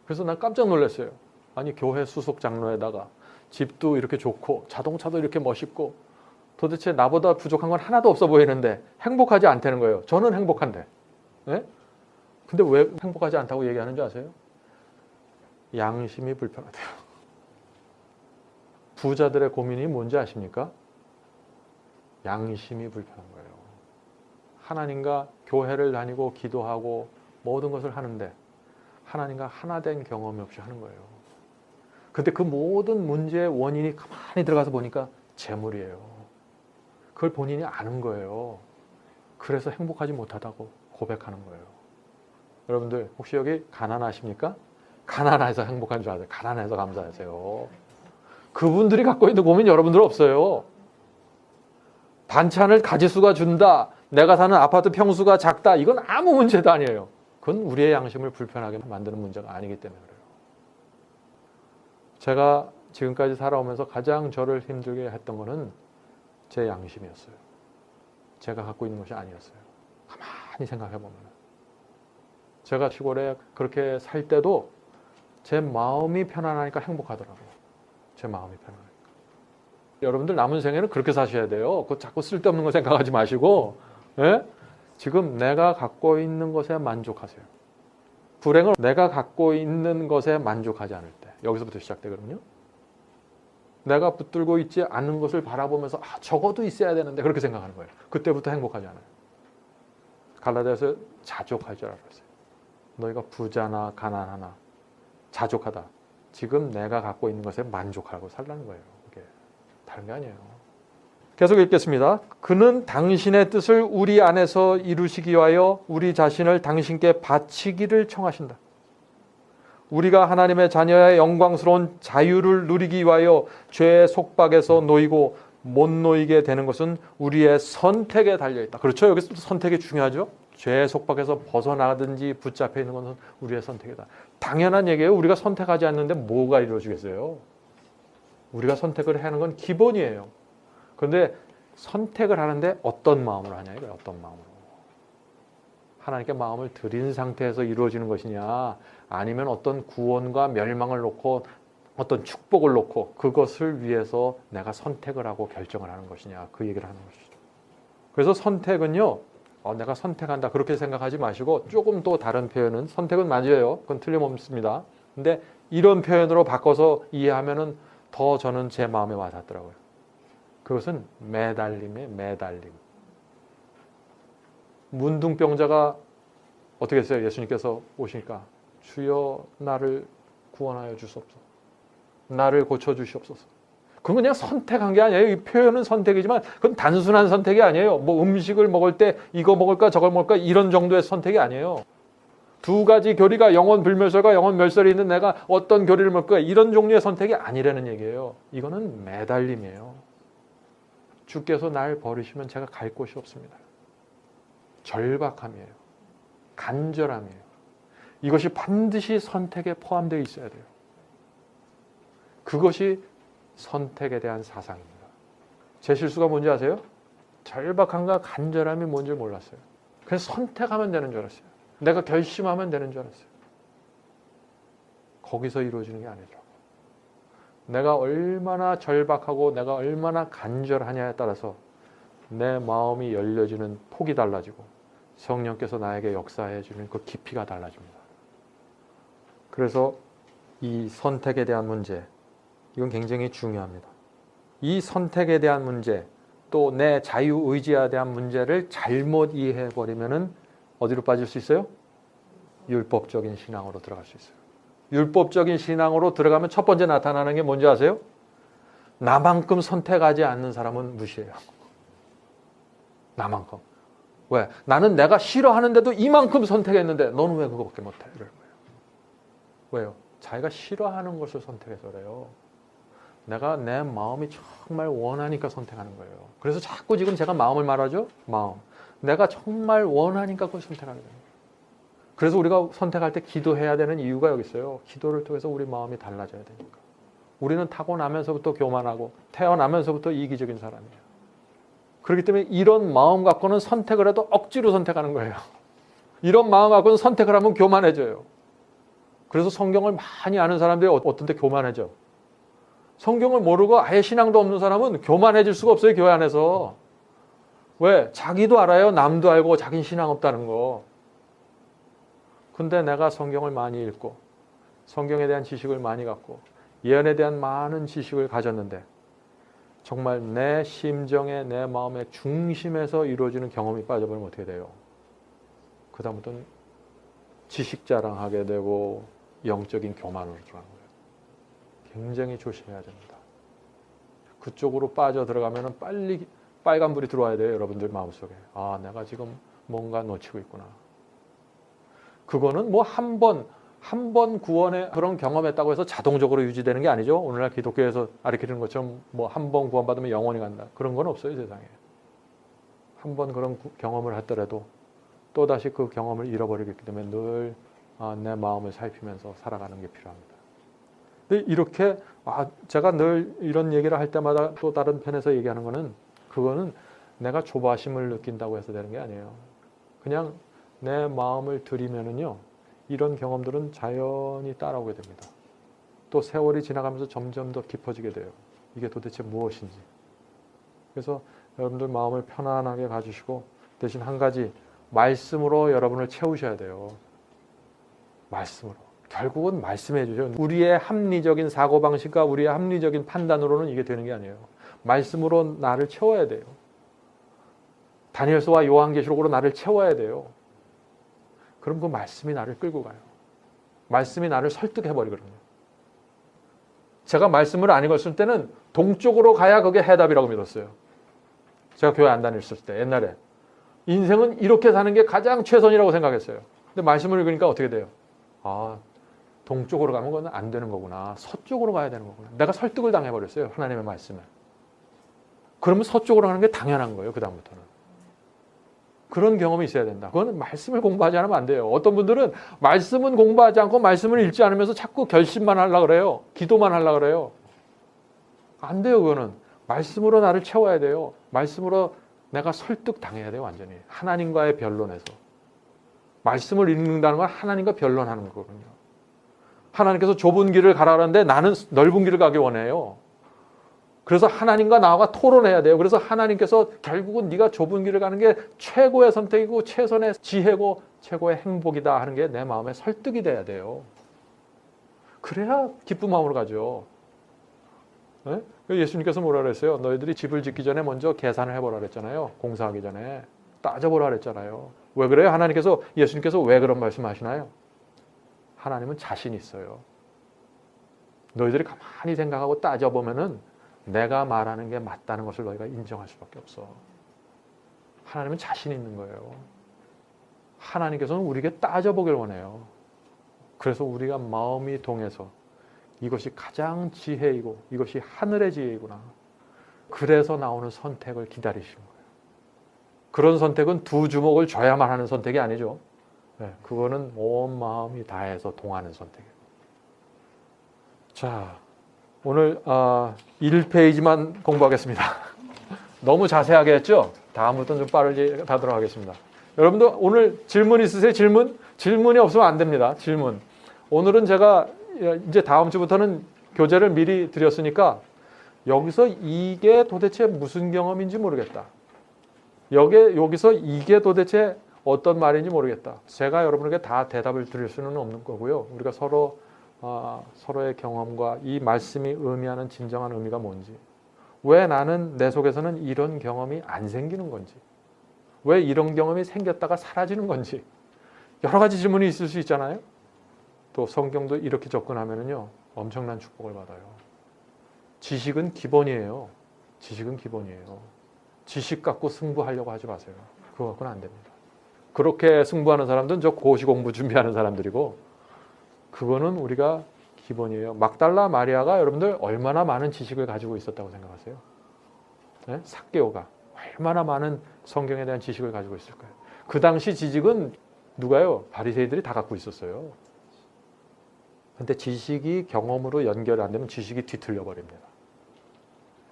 Speaker 1: 그래서 난 깜짝 놀랐어요. 아니 교회 수석장로에다가 집도 이렇게 좋고 자동차도 이렇게 멋있고 도대체 나보다 부족한 건 하나도 없어 보이는데 행복하지 않다는 거예요. 저는 행복한데. 네? 근데 왜 행복하지 않다고 얘기하는 줄 아세요? 양심이 불편하대요. 부자들의 고민이 뭔지 아십니까? 양심이 불편한 거예요. 하나님과 교회를 다니고 기도하고 모든 것을 하는데 하나님과 하나 된 경험이 없이 하는 거예요. 근데 그 모든 문제의 원인이 가만히 들어가서 보니까 재물이에요. 그걸 본인이 아는 거예요. 그래서 행복하지 못하다고 고백하는 거예요. 여러분들 혹시 여기 가난하십니까? 가난해서 행복한 줄 아세요? 가난해서 감사하세요. 그분들이 갖고 있는 고민 여러분들 없어요. 반찬을 가지수가 준다. 내가 사는 아파트 평수가 작다. 이건 아무 문제도 아니에요. 그건 우리의 양심을 불편하게 만드는 문제가 아니기 때문에 그래요. 제가 지금까지 살아오면서 가장 저를 힘들게 했던 거는 제 양심이었어요. 제가 갖고 있는 것이 아니었어요. 가만히 생각해 보면. 제가 시골에 그렇게 살 때도 제 마음이 편안하니까 행복하더라고요. 제 마음이 편안하니까. 여러분들 남은 생에는 그렇게 사셔야 돼요. 그 자꾸 쓸데없는 거 생각하지 마시고, 예? 지금 내가 갖고 있는 것에 만족하세요. 불행을 내가 갖고 있는 것에 만족하지 않을 때, 여기서부터 시작되거든요. 내가 붙들고 있지 않은 것을 바라보면서 적어도 있어야 되는데 그렇게 생각하는 거예요. 그때부터 행복하지 않아요. 갈라디아서 자족할 줄 알았어요. 너희가 부자나 가난하나 자족하다. 지금 내가 갖고 있는 것에 만족하고 살라는 거예요. 이게 다른 게 아니에요. 계속 읽겠습니다. 그는 당신의 뜻을 우리 안에서 이루시기 위하여 우리 자신을 당신께 바치기를 청하신다. 우리가 하나님의 자녀의 영광스러운 자유를 누리기 위하여 죄의 속박에서 놓이고 못 놓이게 되는 것은 우리의 선택에 달려있다. 그렇죠? 여기서 선택이 중요하죠? 죄의 속박에서 벗어나든지 붙잡혀 있는 것은 우리의 선택이다. 당연한 얘기예요. 우리가 선택하지 않는데 뭐가 이루어지겠어요? 우리가 선택을 하는 건 기본이에요. 그런데 선택을 하는데 어떤 마음으로 하냐 이거예요. 어떤 마음으로. 하나님께 마음을 드린 상태에서 이루어지는 것이냐, 아니면 어떤 구원과 멸망을 놓고 어떤 축복을 놓고 그것을 위해서 내가 선택을 하고 결정을 하는 것이냐, 그 얘기를 하는 것이죠. 그래서 선택은요, 내가 선택한다 그렇게 생각하지 마시고 조금 또 다른 표현은, 선택은 맞아요. 그건 틀림없습니다. 근데 이런 표현으로 바꿔서 이해하면은 더 저는 제 마음에 와닿더라고요. 그것은 매달림의 매달림. 문둥병자가 어떻게 했어요? 예수님께서 오시니까 주여 나를 구원하여 주시옵소서. 나를 고쳐주시옵소서. 그건 그냥 선택한 게 아니에요. 이 표현은 선택이지만 그건 단순한 선택이 아니에요. 뭐 음식을 먹을 때 이거 먹을까 저걸 먹을까 이런 정도의 선택이 아니에요. 두 가지 교리가 영원 불멸설과 영원 멸설이 있는 내가 어떤 교리를 먹을까 이런 종류의 선택이 아니라는 얘기예요. 이거는 매달림이에요. 주께서 날 버리시면 제가 갈 곳이 없습니다. 절박함이에요. 간절함이에요. 이것이 반드시 선택에 포함되어 있어야 돼요. 그것이 선택에 대한 사상입니다. 제 실수가 뭔지 아세요? 절박함과 간절함이 뭔지 몰랐어요. 그래서 선택하면 되는 줄 알았어요. 내가 결심하면 되는 줄 알았어요. 거기서 이루어지는 게 아니더라고요. 내가 얼마나 절박하고 내가 얼마나 간절하냐에 따라서 내 마음이 열려지는 폭이 달라지고 성령께서 나에게 역사해 주는 그 깊이가 달라집니다. 그래서 이 선택에 대한 문제, 이건 굉장히 중요합니다. 이 선택에 대한 문제, 또 내 자유의지에 대한 문제를 잘못 이해해버리면 어디로 빠질 수 있어요? 율법적인 신앙으로 들어갈 수 있어요. 율법적인 신앙으로 들어가면 첫 번째 나타나는 게 뭔지 아세요? 나만큼 선택하지 않는 사람은 무시해요. 나만큼. 왜? 나는 내가 싫어하는데도 이만큼 선택했는데 너는 왜 그거밖에 못해? 이럴 거예요. 왜요? 자기가 싫어하는 것을 선택해서 그래요. 내가 내 마음이 정말 원하니까 선택하는 거예요. 그래서 자꾸 지금 제가 마음을 말하죠? 마음. 내가 정말 원하니까 그걸 선택하는 거예요. 그래서 우리가 선택할 때 기도해야 되는 이유가 여기 있어요. 기도를 통해서 우리 마음이 달라져야 되니까. 우리는 타고나면서부터 교만하고 태어나면서부터 이기적인 사람이에요. 그렇기 때문에 이런 마음 갖고는 선택을 해도 억지로 선택하는 거예요. 이런 마음 갖고는 선택을 하면 교만해져요. 그래서 성경을 많이 아는 사람들이 어떤 때 교만해져. 성경을 모르고 아예 신앙도 없는 사람은 교만해질 수가 없어요. 교회 안에서. 왜? 자기도 알아요. 남도 알고 자기는 신앙 없다는 거. 근데 내가 성경을 많이 읽고 성경에 대한 지식을 많이 갖고 예언에 대한 많은 지식을 가졌는데 정말 내 심정에 내 마음의 중심에서 이루어지는 경험이 빠져버리면 어떻게 돼요? 그 다음부터는 지식 자랑하게 되고 영적인 교만으로 들어가는 거예요. 굉장히 조심해야 됩니다. 그쪽으로 빠져 들어가면 빨리 빨간불이 들어와야 돼요. 여러분들 마음속에. 아, 내가 지금 뭔가 놓치고 있구나. 그거는 뭐 한 번 구원의 그런 경험했다고 해서 자동적으로 유지되는 게 아니죠. 오늘날 기독교에서 가르치는 것처럼 뭐 한 번 구원받으면 영원히 간다. 그런 건 없어요, 세상에. 한 번 그런 경험을 했더라도 또다시 그 경험을 잃어버리기 때문에 늘 내 마음을 살피면서 살아가는 게 필요합니다. 근데 이렇게 제가 늘 이런 얘기를 할 때마다 또 다른 편에서 얘기하는 거는 그거는 내가 조바심을 느낀다고 해서 되는 게 아니에요. 그냥 내 마음을 들이면은요, 이런 경험들은 자연히 따라오게 됩니다. 또 세월이 지나가면서 점점 더 깊어지게 돼요. 이게 도대체 무엇인지. 그래서 여러분들 마음을 편안하게 가지시고 대신 한 가지 말씀으로 여러분을 채우셔야 돼요. 말씀으로. 결국은 말씀해 주죠. 우리의 합리적인 사고방식과 우리의 합리적인 판단으로는 이게 되는 게 아니에요. 말씀으로 나를 채워야 돼요. 다니엘서와 요한계시록으로 나를 채워야 돼요. 그럼 그 말씀이 나를 끌고 가요. 말씀이 나를 설득해버리거든요. 제가 말씀을 안 읽었을 때는 동쪽으로 가야 그게 해답이라고 믿었어요. 제가 교회 안 다녔을 때 옛날에. 인생은 이렇게 사는 게 가장 최선이라고 생각했어요. 근데 말씀을 읽으니까 어떻게 돼요? 동쪽으로 가면 그건 안 되는 거구나. 서쪽으로 가야 되는 거구나. 내가 설득을 당해버렸어요. 하나님의 말씀에. 그러면 서쪽으로 가는 게 당연한 거예요. 그 다음부터는. 그런 경험이 있어야 된다. 그거는 말씀을 공부하지 않으면 안 돼요. 어떤 분들은 말씀은 공부하지 않고 말씀을 읽지 않으면서 자꾸 결심만 하려고 그래요. 기도만 하려고 그래요. 안 돼요. 그거는. 말씀으로 나를 채워야 돼요. 말씀으로 내가 설득 당해야 돼요. 완전히. 하나님과의 변론에서. 말씀을 읽는다는 건 하나님과 변론하는 거거든요. 하나님께서 좁은 길을 가라는데 나는 넓은 길을 가기 원해요. 그래서 하나님과 나와 토론해야 돼요. 그래서 하나님께서 결국은 네가 좁은 길을 가는 게 최고의 선택이고 최선의 지혜고 최고의 행복이다 하는 게 내 마음에 설득이 돼야 돼요. 그래야 기쁜 마음으로 가죠. 네? 예수님께서 뭐라 그랬어요? 너희들이 집을 짓기 전에 먼저 계산을 해보라 그랬잖아요. 공사하기 전에. 따져보라 그랬잖아요. 왜 그래요? 예수님께서 왜 그런 말씀하시나요? 하나님은 자신 있어요. 너희들이 가만히 생각하고 따져보면은 내가 말하는 게 맞다는 것을 너희가 인정할 수밖에 없어. 하나님은 자신 있는 거예요. 하나님께서는 우리에게 따져보길 원해요. 그래서 우리가 마음이 동해서 이것이 가장 지혜이고 이것이 하늘의 지혜이구나. 그래서 나오는 선택을 기다리시는 거예요. 그런 선택은 두 주먹을 줘야만 하는 선택이 아니죠. 네, 그거는 온 마음이 다해서 동하는 선택이에요. 자, 오늘 1페이지만 공부하겠습니다. 너무 자세하게 했죠? 다음부터는 좀 빠르게 하도록 하겠습니다. 여러분들 오늘 질문 있으세요? 질문이 없으면 안 됩니다. 질문. 오늘은 제가 이제 다음 주부터는 교재를 미리 드렸으니까 여기서 이게 도대체 무슨 경험인지 모르겠다. 여기서 이게 도대체 어떤 말인지 모르겠다. 제가 여러분에게 다 대답을 드릴 수는 없는 거고요. 우리가 서로의 경험과 이 말씀이 의미하는 진정한 의미가 뭔지, 왜 나는 내 속에서는 이런 경험이 안 생기는 건지, 왜 이런 경험이 생겼다가 사라지는 건지, 여러 가지 질문이 있을 수 있잖아요. 또 성경도 이렇게 접근하면은요, 엄청난 축복을 받아요. 지식은 기본이에요. 지식은 기본이에요. 지식 갖고 승부하려고 하지 마세요. 그거 갖고는 안 됩니다. 그렇게 승부하는 사람들은 저 고시 공부 준비하는 사람들이고, 그거는 우리가 기본이에요. 막달라 마리아가 여러분들 얼마나 많은 지식을 가지고 있었다고 생각하세요? 네? 삭개오가 얼마나 많은 성경에 대한 지식을 가지고 있을까요? 그 당시 지식은 누가요? 바리새인들이 다 갖고 있었어요. 근데 지식이 경험으로 연결이 안 되면 지식이 뒤틀려 버립니다.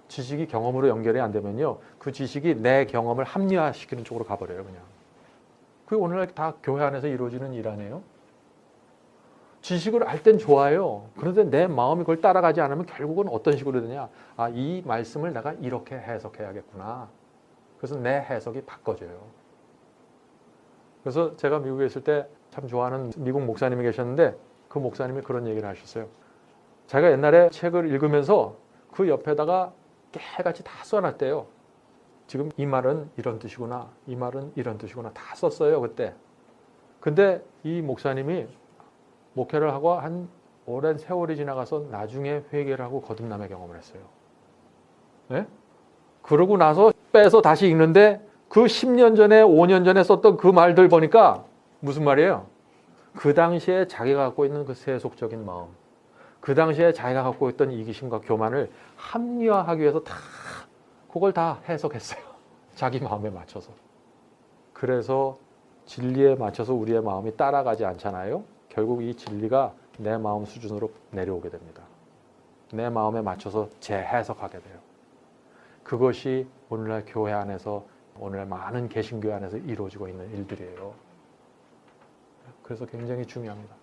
Speaker 1: 지식이 경험으로 연결이 안 되면요, 그 지식이 내 경험을 합리화시키는 쪽으로 가버려요. 그냥. 그게 오늘날 다 교회 안에서 이루어지는 일 아니에요? 지식을 알 땐 좋아요. 그런데 내 마음이 그걸 따라가지 않으면 결국은 어떤 식으로 되냐. 이 말씀을 내가 이렇게 해석해야겠구나. 그래서 내 해석이 바꿔져요. 그래서 제가 미국에 있을 때 참 좋아하는 미국 목사님이 계셨는데 그 목사님이 그런 얘기를 하셨어요. 제가 옛날에 책을 읽으면서 그 옆에다가 깨같이 다 써놨대요. 지금 이 말은 이런 뜻이구나, 이 말은 이런 뜻이구나 다 썼어요 그때. 근데 이 목사님이 목회를 하고 한 오랜 세월이 지나가서 나중에 회개를 하고 거듭남의 경험을 했어요. 네? 그러고 나서 빼서 다시 읽는데 그 10년 전에 5년 전에 썼던 그 말들 보니까 무슨 말이에요? 그 당시에 자기가 갖고 있는 그 세속적인 마음, 그 당시에 자기가 갖고 있던 이기심과 교만을 합리화하기 위해서 다 그걸 다 해석했어요. 자기 마음에 맞춰서. 그래서 진리에 맞춰서 우리의 마음이 따라가지 않잖아요. 결국 이 진리가 내 마음 수준으로 내려오게 됩니다. 내 마음에 맞춰서 재해석하게 돼요. 그것이 오늘날 교회 안에서, 오늘날 많은 개신교회 안에서 이루어지고 있는 일들이에요. 그래서 굉장히 중요합니다.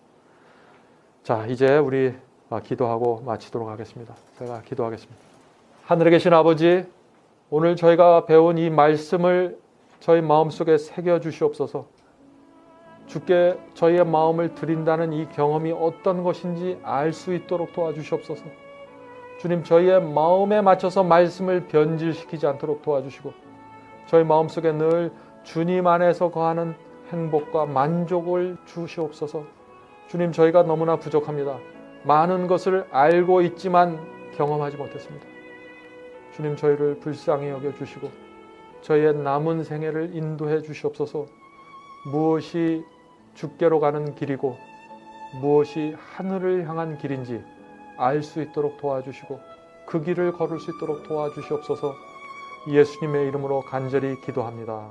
Speaker 1: 자, 이제 우리 기도하고 마치도록 하겠습니다. 제가 기도하겠습니다. 하늘에 계신 아버지, 오늘 저희가 배운 이 말씀을 저희 마음속에 새겨주시옵소서. 주께 저희의 마음을 드린다는 이 경험이 어떤 것인지 알 수 있도록 도와주시옵소서. 주님, 저희의 마음에 맞춰서 말씀을 변질시키지 않도록 도와주시고 저희 마음속에 늘 주님 안에서 거하는 행복과 만족을 주시옵소서. 주님, 저희가 너무나 부족합니다. 많은 것을 알고 있지만 경험하지 못했습니다. 주님, 저희를 불쌍히 여겨주시고 저희의 남은 생애를 인도해 주시옵소서. 무엇이 주께로 가는 길이고 무엇이 하늘을 향한 길인지 알 수 있도록 도와주시고 그 길을 걸을 수 있도록 도와주시옵소서. 예수님의 이름으로 간절히 기도합니다.